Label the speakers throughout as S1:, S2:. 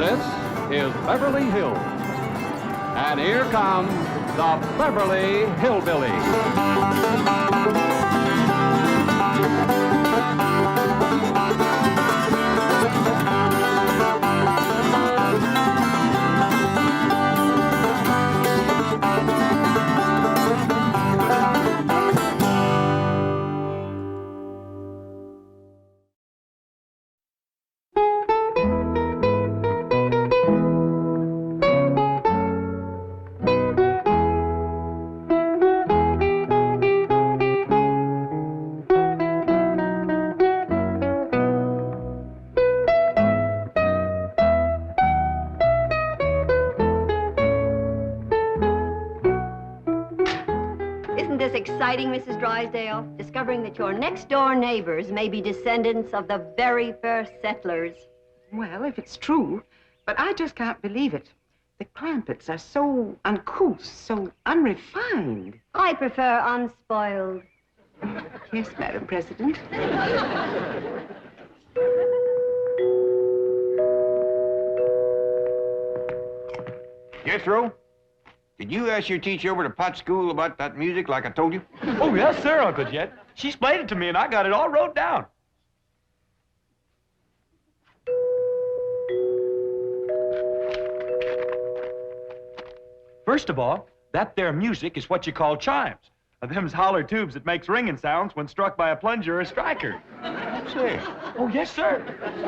S1: This is Beverly Hills. And here come the Beverly Hillbillies.
S2: Exciting, Mrs. Drysdale, discovering that your next-door neighbors may be descendants of the very first settlers.
S3: Well, if it's true, but I just can't believe it. The Clampetts are so uncouth, so unrefined.
S2: I prefer unspoiled.
S3: Yes, Madam President.
S4: Jethro, did you ask your teacher over to Pot School about that music like I told you?
S5: Oh, yes, sir, Uncle Jet. She explained it to me, and I got it all wrote down. First of all, that there music is what you call chimes. Them's holler tubes that makes ringing sounds when struck by a plunger or a striker.
S4: Say.
S5: Oh, yes, sir.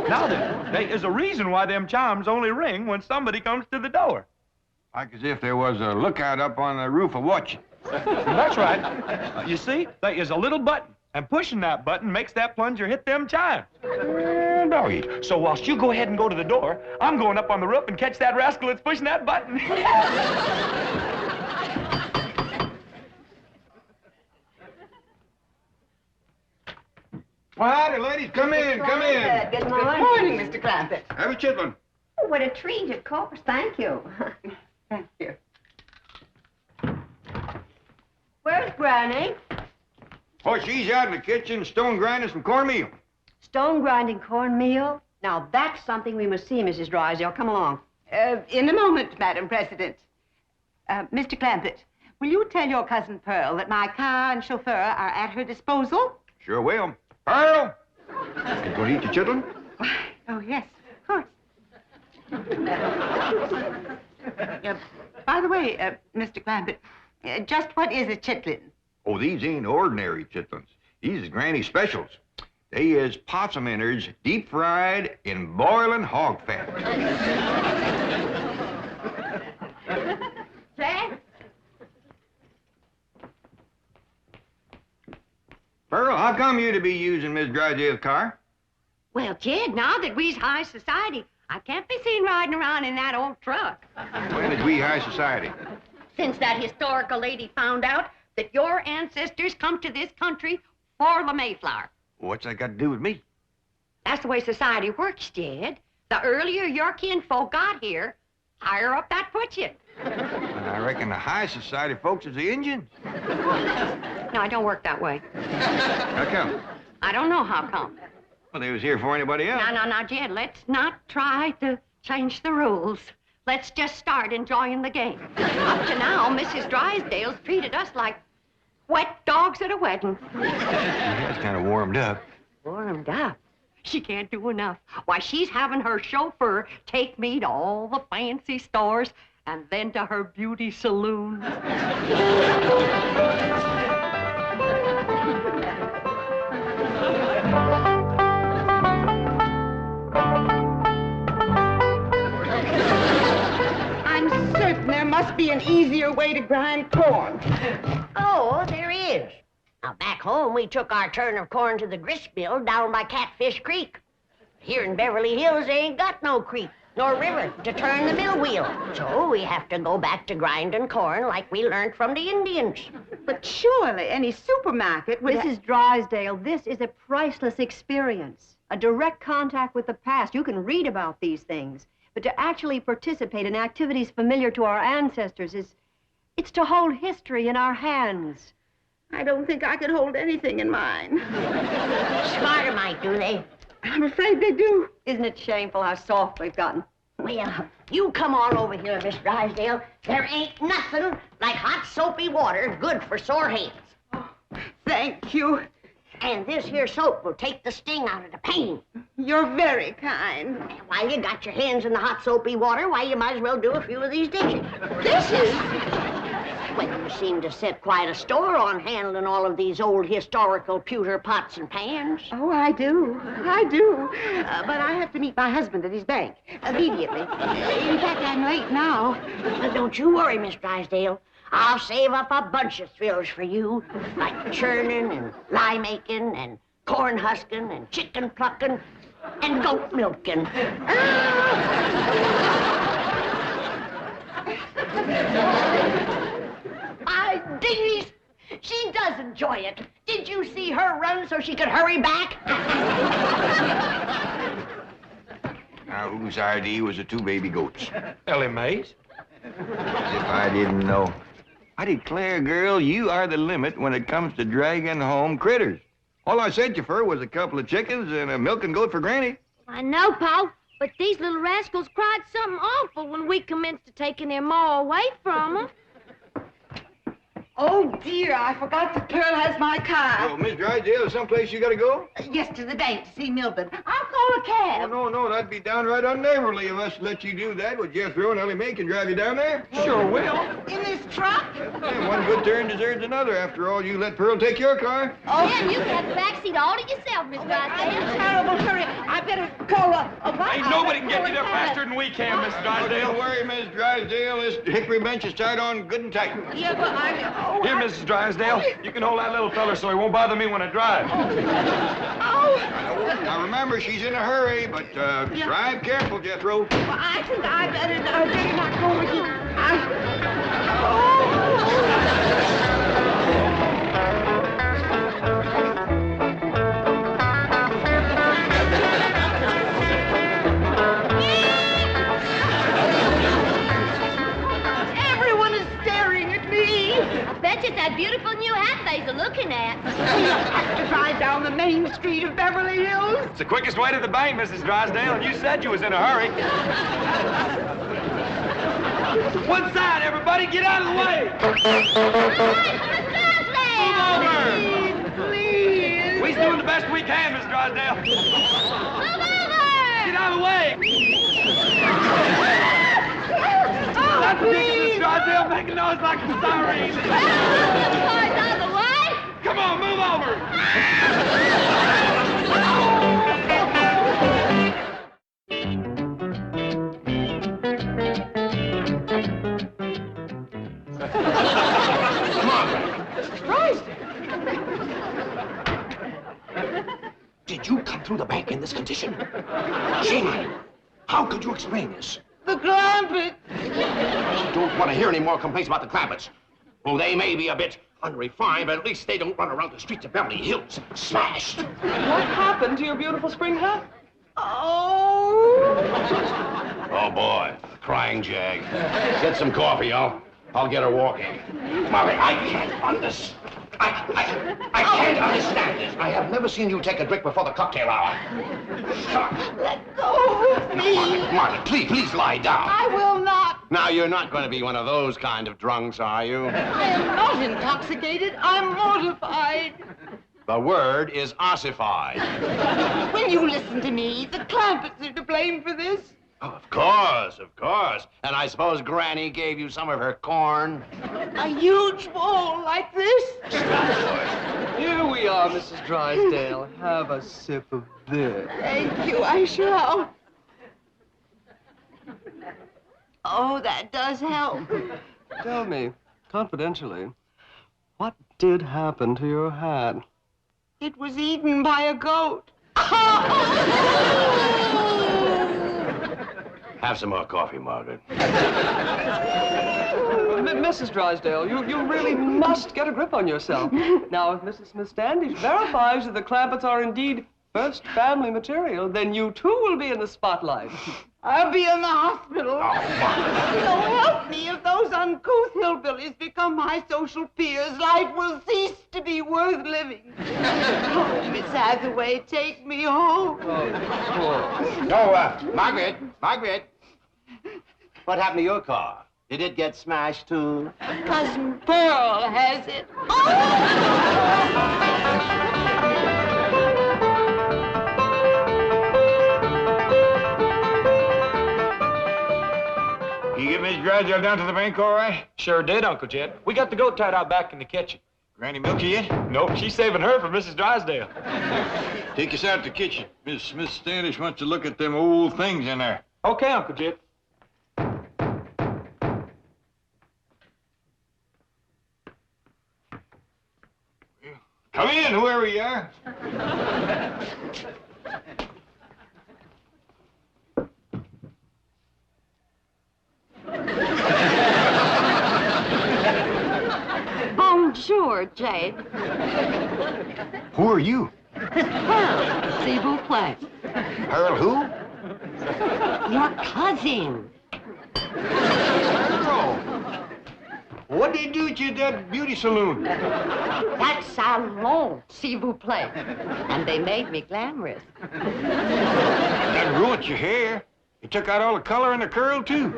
S5: Now then, there is a reason why them chimes only ring when somebody comes to the door.
S4: Like as if there was a lookout up on the roof of watching.
S5: That's right. You see, there is a little button, and pushing that button makes that plunger hit them chimes.
S4: Doggy.
S5: So whilst you go ahead and go to the door, I'm going up on the roof and catch that rascal that's pushing that button.
S4: Well, howdy, ladies. Come in, come in.
S2: Good morning.
S3: Good morning, Mr. Clampett.
S4: Have a chitlin.
S2: Oh, what a treat, of course. Thank you.
S3: Thank you.
S2: Where's Granny?
S4: Oh, she's out in the kitchen stone grinding some cornmeal.
S2: Stone grinding cornmeal? Now, that's something we must see, Mrs. Drysdale. Come along.
S3: In a moment, Madam President. Mr. Clampett, will you tell your cousin Pearl that my car and chauffeur are at her disposal?
S4: Sure will. Pearl! You gonna eat your chitlin?
S3: Oh, yes, of course. By the way, Mr. Clampett, just what is a chitlin?
S4: Oh, these ain't ordinary chitlins. These is Granny specials. They is possum innards deep fried in boiling hog fat.
S2: Jack?
S4: Pearl, how come you to be using Miss Drysdale's car?
S6: Well, kid, now that we's high society, I can't be seen riding around in that old truck.
S4: When is we high society?
S6: Since that historical lady found out that your ancestors come to this country for the Mayflower.
S4: What's that got to do with me?
S6: That's the way society works, Jed. The earlier your kinfolk got here, higher up that puts you.
S4: I reckon the high society folks is the Indians.
S6: No, it don't work that way.
S4: How come?
S6: I don't know how come.
S4: Well, they was here for anybody else.
S6: Now, Jed, let's not try to change the rules. Let's just start enjoying the game. Up to now, Mrs. Drysdale's treated us like wet dogs at a wedding.
S4: Yeah, it's kind of warmed up.
S6: Warmed up? She can't do enough. Why, she's having her chauffeur take me to all the fancy stores and then to her beauty saloon.
S3: I'm certain there must be an easier way to grind corn.
S7: Oh, there is. Now, back home, we took our turn of corn to the grist mill down by Catfish Creek. Here in Beverly Hills, they ain't got no creek nor river to turn the mill wheel. So we have to go back to grinding corn like we learned from the Indians.
S3: But surely any supermarket would...
S2: Mrs. Drysdale, this is a priceless experience. A direct contact with the past. You can read about these things. But to actually participate in activities familiar to our ancestors it's to hold history in our hands.
S3: I don't think I could hold anything in mine.
S7: Smarter might, do they?
S3: I'm afraid they do.
S2: Isn't it shameful how soft we've gotten?
S7: Well, you come on over here, Miss Drysdale. There ain't nothing like hot soapy water good for sore heads.
S3: Thank you.
S7: And this here soap will take the sting out of the pain.
S3: You're very kind.
S7: While you got your hands in the hot soapy water, why, you might as well do a few of these dishes.
S3: Dishes?
S7: Well, you seem to set quite a store on handling all of these old historical pewter pots and pans.
S3: Oh, I do. I do. But I have to meet my husband at his bank immediately. In fact, I'm late now.
S7: But don't you worry, Miss Drysdale. I'll save up a bunch of thrills for you, like churning and lye making and corn husking and chicken plucking and goat milking. My dingies, she does enjoy it. Did you see her run so she could hurry back?
S4: Now, whose idea was the 2 baby goats?
S5: Ellie Mae's.
S4: As if I didn't know. I declare, girl, you are the limit when it comes to dragging home critters. All I sent you for was a couple of chickens and a milking goat for Granny.
S8: I know, Pa, but these little rascals cried something awful when we commenced taking their ma away from them.
S3: Oh, dear, I forgot that Pearl has my car.
S4: Oh, Miss Drysdale, is someplace you gotta go?
S3: Yes, to the bank to see Milburn. I'll call a cab.
S4: Oh, no, that'd be downright unneighborly of us to let you do that. Would Jethro and Ellie Mae can drive you down there?
S5: Sure will.
S3: In this truck?
S4: Yeah, one good turn deserves another. After all, you let Pearl take your car.
S8: Oh, yeah, you can have the back seat all to yourself, Miss
S3: I'm in
S8: Drysdale.
S3: a terrible hurry. I better call a
S5: Ain't nobody can get you there faster than we can, Miss Drysdale.
S4: Don't worry, Miss Drysdale. This hickory bench is tied on good and tight.
S3: Yeah, but
S5: Here, Mrs. Drysdale, you can hold that little fella so he won't bother me when I drive.
S4: Now, remember, she's in a hurry, but drive careful, Jethro.
S3: Well, I think I better not go with you. Everyone is staring at me.
S8: I bet you it's that beautiful new hat they're looking at.
S3: We have to drive down the main street of Beverly Hills.
S5: It's the quickest way to the bank, Mrs. Drysdale, and you said you was in a hurry. One side, everybody, get out of the way. Move over.
S3: Please.
S5: We's doing the best we can, Miss Drysdale.
S8: Move over!
S5: Get out of the way. That's ridiculous, Miss Drysdale. Make a noise like a siren.
S8: Cars out of the way!
S5: Come on, move over.
S9: Did you come through the bank in this condition? Shame on you. How could you explain this?
S3: The Clampett.
S9: I don't want to hear any more complaints about the Clampetts. Well, they may be a bit unrefined, but at least they don't run around the streets of Beverly Hills smashed.
S10: What happened to your beautiful spring hat?
S3: Oh.
S9: Oh, boy. Crying jag. Get some coffee, I'll get her walking. Molly, I can't understand. I can't understand this. I have never seen you take a drink before the cocktail hour.
S3: Let go of me.
S9: Martha, please lie down.
S3: I will not.
S9: Now, you're not going to be one of those kind of drunks, are you?
S3: I am not intoxicated. I'm mortified.
S9: The word is ossified.
S3: Will you listen to me? The Clampetts are to blame for this.
S9: Oh, of course. And I suppose Granny gave you some of her corn?
S3: A huge bowl like this?
S10: Here we are, Mrs. Drysdale. Have a sip of this.
S3: Thank you, I shall. Oh, that does help.
S10: Tell me, confidentially, what did happen to your hat?
S3: It was eaten by a goat.
S9: Have some more coffee, Margaret.
S10: Mrs. Drysdale, you really must get a grip on yourself. Now, if Mrs. Smith-Standish verifies that the Clampetts are indeed first family material, then you too will be in the spotlight.
S3: I'll be in the hospital.
S9: Oh, Margaret.
S3: So help me, if those uncouth hillbillies become my social peers, life will cease to be worth living. Oh, Miss Hathaway, take me home.
S10: Of course.
S9: No, Margaret. What happened to your car? Did it get smashed, too?
S6: Cousin Pearl has it.
S4: You get Miss Drysdale down to the bank all right?
S5: Sure did, Uncle Jed. We got the goat tied out back in the kitchen.
S4: Granny milk you yet?
S5: Nope, she's saving her for Mrs. Drysdale.
S4: Take us out to the kitchen. Miss Smith-Standish wants to look at them old things in there.
S5: Okay, Uncle Jed.
S4: Come in, whoever you are.
S6: Bonjour, Jade.
S4: Who are you?
S6: Pearl, s'il vous plaît.
S4: Pearl who?
S6: Your cousin.
S4: Pearl. What did they do at you at that beauty saloon?
S6: That salon, s'il vous plaît. And they made me glamorous.
S4: That ruined your hair. You took out all the color and the curl, too.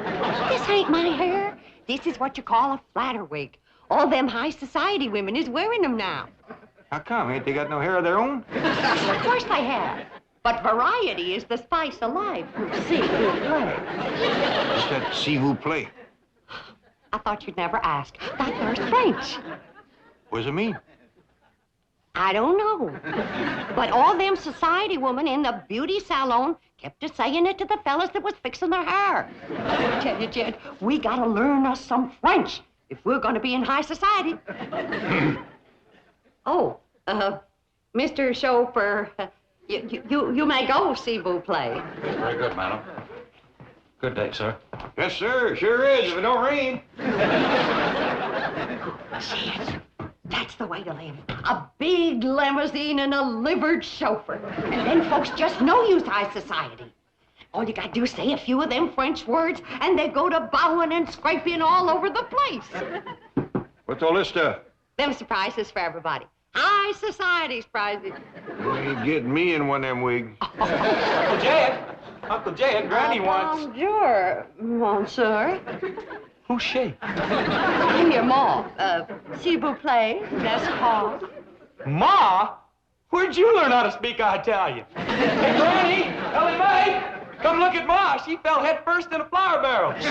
S6: This ain't my hair. This is what you call a flatter wig. All them high society women is wearing them now.
S4: How come? Ain't they got no hair of their own?
S6: Of course they have. But variety is the spice of life. S'il vous plaît.
S4: What's that s'il vous plaît?
S6: I thought you'd never ask. That there's French.
S4: What does it mean?
S6: I don't know. But all them society women in the beauty salon kept a saying it to the fellas that was fixing their hair. I tell you, Jed, we gotta learn us some French if we're gonna be in high society. Mr. Chauffeur, you may go, s'il vous plaît.
S5: Very good, madam. Good day, sir.
S4: Yes, sir. Sure is, if it don't rain.
S6: Jed, that's the way to live. A big limousine and a livered chauffeur. And then folks just know you's high society. All you gotta do is say a few of them French words, and they go to bowing and scraping all over the place.
S4: What's all this stuff?
S6: Them surprises for everybody. High society prizes.
S4: You ain't getting me in one of them wigs.
S5: Uncle Jed, Granny wants...
S6: Bonjour, monsieur.
S5: Who's she?
S6: I'm your ma. S'il vous plaît, that's called.
S5: Ma? Where'd you learn how to speak Italian? Hey, Granny! Ellie Mae! Come look at Ma. She fell head first in a flour barrel.
S6: We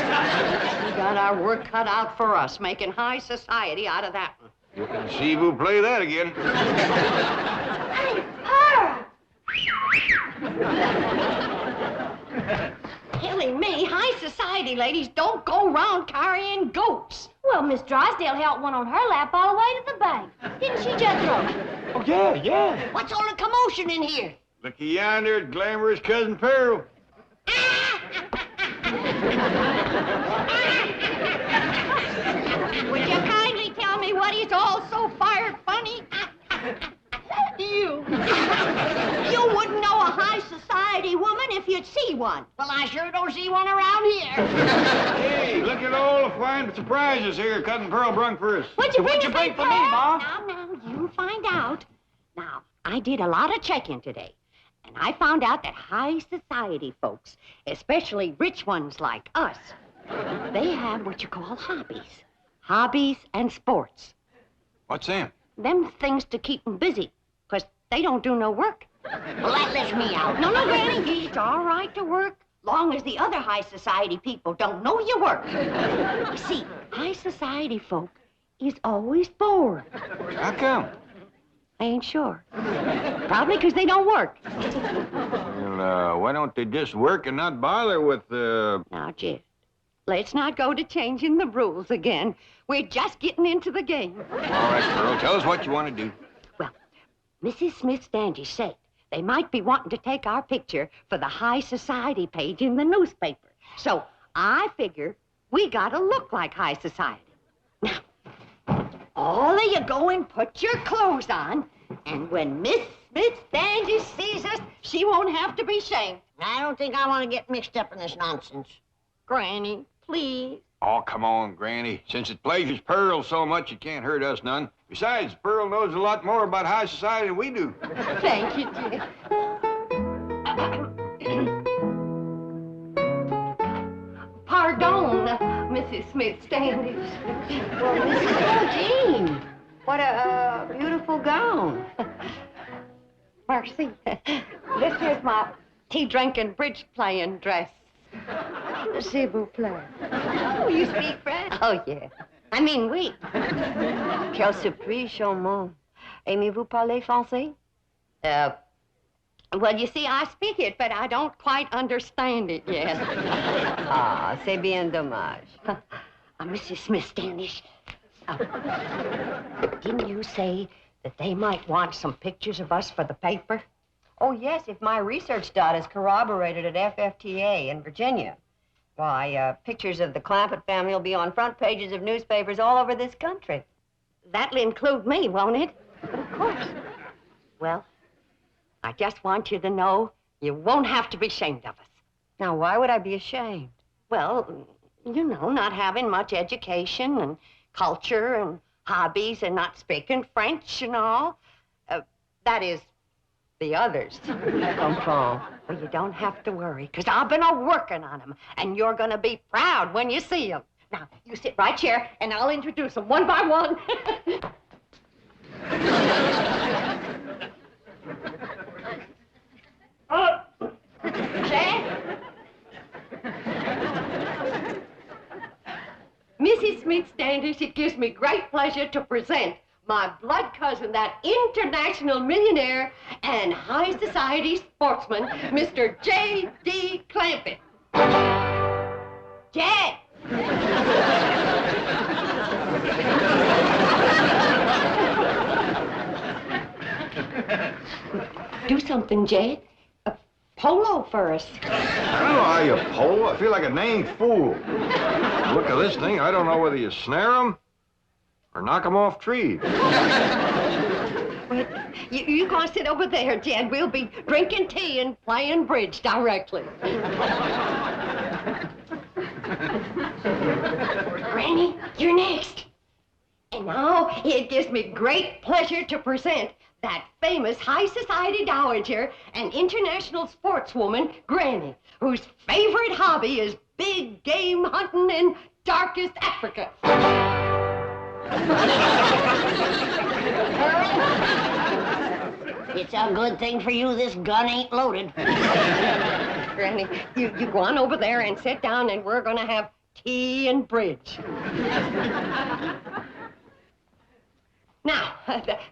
S6: got our work cut out for us, making high society out of that one.
S4: You can see who play that again.
S6: Killing me, high society ladies don't go around carrying goats.
S8: Well, Miss Drysdale held one on her lap all the way to the bank. Didn't she, Jethro?
S5: Oh, yeah.
S7: What's all the commotion in here?
S4: Looky yonder at glamorous Cousin Pearl.
S6: Would you kindly tell me what is all so fired funny? You. You wouldn't know a high society woman if you'd see one.
S7: Well, I sure don't see one around here.
S4: Hey, look at all the fine surprises here Cousin Pearl brung for us.
S6: What'd you bring
S5: for me, Ma?
S6: Now, you find out. Now, I did a lot of checking today, and I found out that high society folks, especially rich ones like us, they have what you call hobbies. Hobbies and sports.
S4: What's them?
S6: Them things to keep them busy, 'cause they don't do no work.
S7: Well, that lets me out.
S6: No, Granny, it's all right to work, long as the other high society people don't know you work. You see, high society folk is always bored.
S4: How come?
S6: I ain't sure. Probably 'cause they don't work.
S4: Well, why don't they just work and not bother with,
S6: Now, Jed, let's not go to changing the rules again. We're just getting into the game.
S4: All right, Pearl, tell us what you want to do.
S6: Well, Mrs. Smith-Standish said they might be wanting to take our picture for the high society page in the newspaper. So I figure we gotta look like high society. Now, all of you go and put your clothes on, and when Miss Smith-Standish sees us, she won't have to be shamed.
S7: I don't think I want to get mixed up in this nonsense.
S6: Granny, please.
S4: Oh, come on, Granny. Since it pleasures Pearl so much, it can't hurt us none. Besides, Pearl knows a lot more about high society than we do.
S6: Thank you, dear. Pardon, Mrs. Smith-Standish.
S2: Well, Mrs. Bodine, what a beautiful gown.
S6: Mercy. This is my tea-drinking, bridge-playing dress. S'il vous plaît.
S2: Oh, you speak French?
S6: Oh, yeah. I mean, oui.
S2: Quelle surprise, charmant. Aimez-vous parler français?
S6: Well, you see, I speak it, but I don't quite understand it yet.
S2: Ah, c'est bien dommage.
S6: Mrs. Smith-Standish, didn't you say that they might want some pictures of us for the paper?
S2: Oh, yes, if my research data is corroborated at FFTA in Virginia. Why, pictures of the Clampett family will be on front pages of newspapers all over this country.
S6: That'll include me, won't it?
S2: Of course.
S6: Well, I just want you to know you won't have to be ashamed of us.
S2: Now, why would I be ashamed?
S6: Well, you know, not having much education and culture and hobbies and not speaking French and all. That is, the others.
S2: Comprends.
S6: Well, you don't have to worry, because I've been working on them, and you're going to be proud when you see them. Now, you sit right here, and I'll introduce them one by one. Mrs. Smith-Standish, it gives me great pleasure to present my blood cousin, that international millionaire and high society sportsman, Mr. J.D. Clampett. Jed! Do something, Jed. Polo for us.
S4: I don't know how you pole. I feel like a named fool. Look at this thing. I don't know whether you snare them or knock them off trees.
S6: Wait, you go and sit over there, Jed. We'll be drinking tea and playing bridge directly. Granny, you're next. And now it gives me great pleasure to present that famous high society dowager and international sportswoman, Granny, whose favorite hobby is big game hunting in darkest Africa.
S7: It's a good thing for you this gun ain't loaded.
S6: Granny, you go on over there and sit down, and we're gonna have tea and bridge. Now,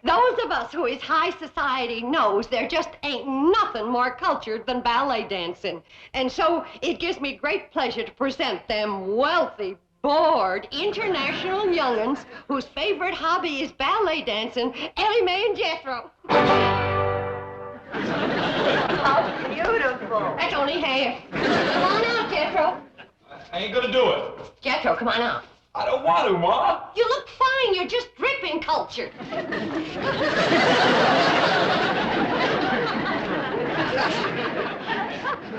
S6: those of us who is high society knows there just ain't nothing more cultured than ballet dancing. And so it gives me great pleasure to present them wealthy, bored, international young'uns whose favorite hobby is ballet dancing, Ellie Mae and Jethro.
S2: How beautiful.
S6: That's only half. Come on out, Jethro.
S5: I ain't gonna do it.
S6: Jethro, come on out.
S5: I don't want to, Ma.
S6: You look fine. You're just dripping culture.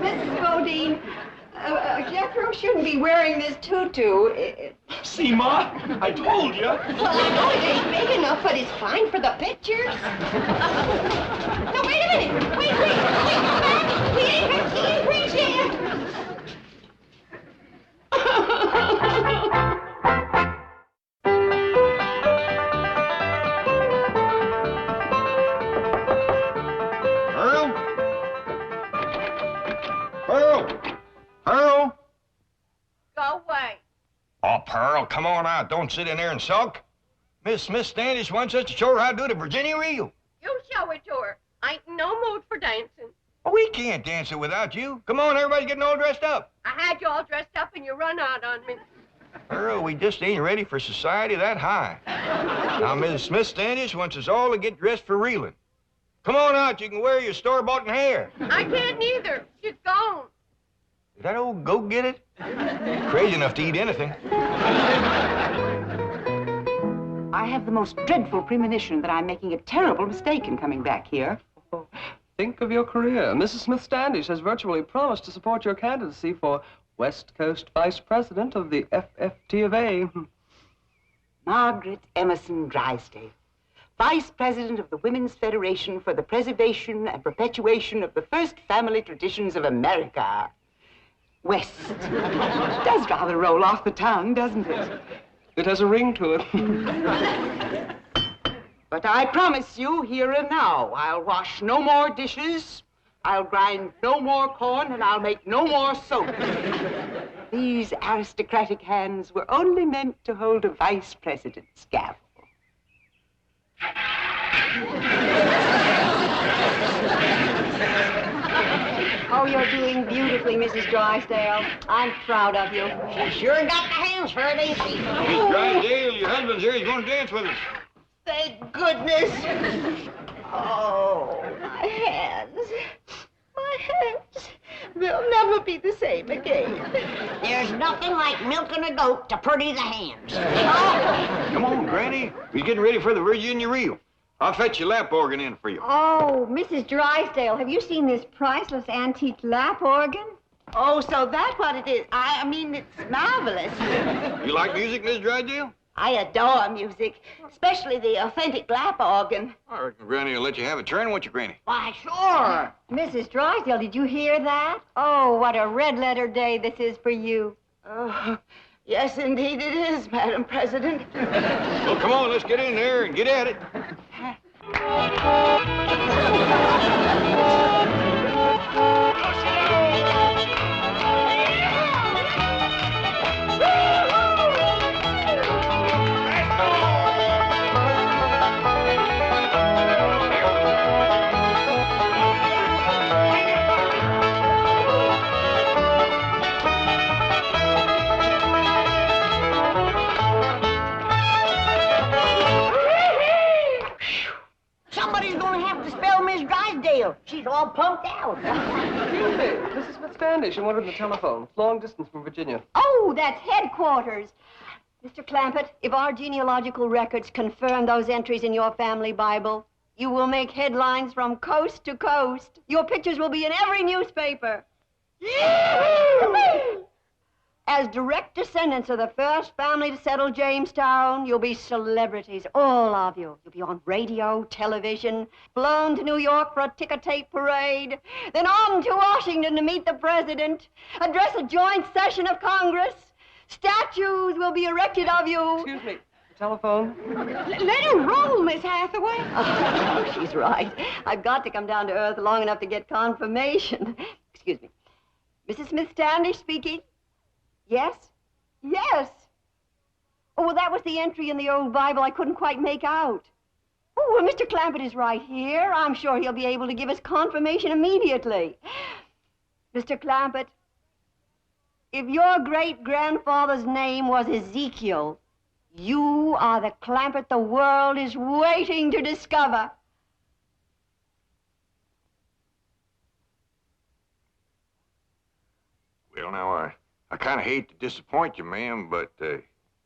S2: Mrs. Bodine, Jethro shouldn't be wearing this tutu.
S5: See, Ma? I told you.
S6: Well, I know it ain't big enough, but it's fine for the pictures. No, wait a minute. Wait, come back. We ain't got tea and bridge yet.
S4: Pearl?
S8: Go away.
S4: Oh, Pearl, come on out. Don't sit in there and sulk. Miss Smith-Standish wants us to show her how to do the Virginia reel.
S8: You show it to her. I ain't in no mood for dancing.
S4: Oh, we can't dance it without you. Come on, everybody's getting all dressed up.
S8: I had you all dressed up and you run out on me.
S4: Pearl, we just ain't ready for society that high. Now, Miss Smith-Standish wants us all to get dressed for reeling. Come on out. You can wear your store-bought hair.
S8: I can't neither. She's gone.
S4: Is that old goat get it? Crazy enough to eat anything.
S3: I have the most dreadful premonition that I'm making a terrible mistake in coming back here.
S10: Oh, think of your career. Mrs. Smith-Standish has virtually promised to support your candidacy for West Coast Vice President of the FFT of A.
S3: Margaret Emerson Drysdale, Vice President of the Women's Federation for the Preservation and Perpetuation of the First Family Traditions of America. West. It does rather roll off the tongue, doesn't it?
S10: It has a ring to it.
S3: But I promise you, here and now, I'll wash no more dishes, I'll grind no more corn, and I'll make no more soap. These aristocratic hands were only meant to hold a vice president's gavel.
S2: Oh, you're doing beautifully, Mrs. Drysdale. I'm proud of you.
S7: She sure got the hands for it, ain't she?
S4: Miss Drysdale, your husband's here. He's going to dance with us.
S7: Thank goodness. Oh, my hands. My hands. They'll never be the same again. There's nothing like milking a goat to pretty the hands.
S4: Come on, Granny. We're getting ready for the Virginia reel. I'll fetch your lap organ in for you.
S2: Oh, Mrs. Drysdale, have you seen this priceless antique lap organ?
S3: Oh, so that's what it is. I mean, it's marvelous.
S4: You like music, Miss Drysdale?
S3: I adore music, especially the authentic lap organ.
S4: I reckon Granny will let you have a turn, won't you, Granny?
S7: Why, sure.
S2: Mrs. Drysdale, did you hear that? Oh, what a red letter day this is for you.
S3: Oh, yes, indeed it is, Madam President.
S4: Well, come on, let's get in there and get at it.
S7: Somebody's gonna have to spell Miss Drysdale. She's all pumped out.
S10: Excuse me, Mrs. Smith-Standish, I wanted the telephone. Long distance from Virginia.
S2: Oh, that's headquarters. Mr. Clampett, if our genealogical records confirm those entries in your family Bible, you will make headlines from coast to coast. Your pictures will be in every newspaper. As direct descendants of the first family to settle Jamestown, you'll be celebrities, all of you. You'll be on radio, television, flown to New York for a ticker-tape parade, then on to Washington to meet the president, address a joint session of Congress. Statues will be erected of you.
S10: Excuse me, the telephone.
S3: Let her roll, Miss Hathaway.
S2: Oh, she's right. I've got to come down to earth long enough to get confirmation. Excuse me. Mrs. Smith-Standish speaking. Yes? Yes. Oh, well, that was the entry in the old Bible I couldn't quite make out. Oh, well, Mr. Clampett is right here. I'm sure he'll be able to give us confirmation immediately. Mr. Clampett, if your great-grandfather's name was Ezekiel, you are the Clampett the world is waiting to discover.
S4: Well, now, I kind of hate to disappoint you, ma'am, but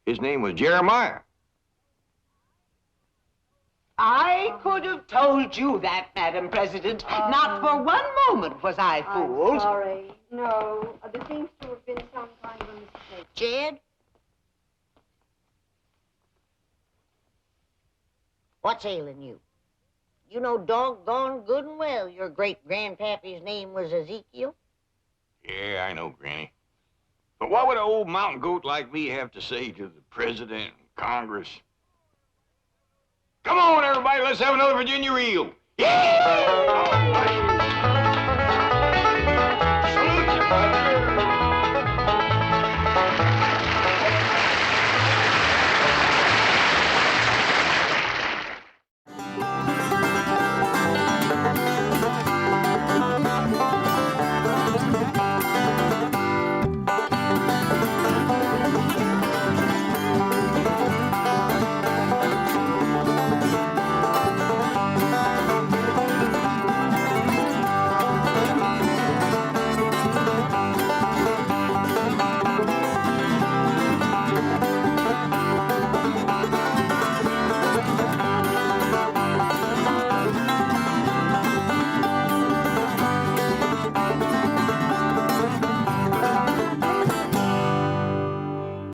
S4: his name was Jeremiah.
S3: I could have told you that, Madam President. Not for one moment was I fooled.
S2: I'm sorry. No, there seems to have been some kind of a mistake.
S7: Jed? What's ailing you? You know doggone good and well your great-grandpappy's name was Ezekiel.
S4: Yeah, I know, Granny. But what would an old mountain goat like me have to say to the president and Congress? Come on, everybody, let's have another Virginia reel. Yeah!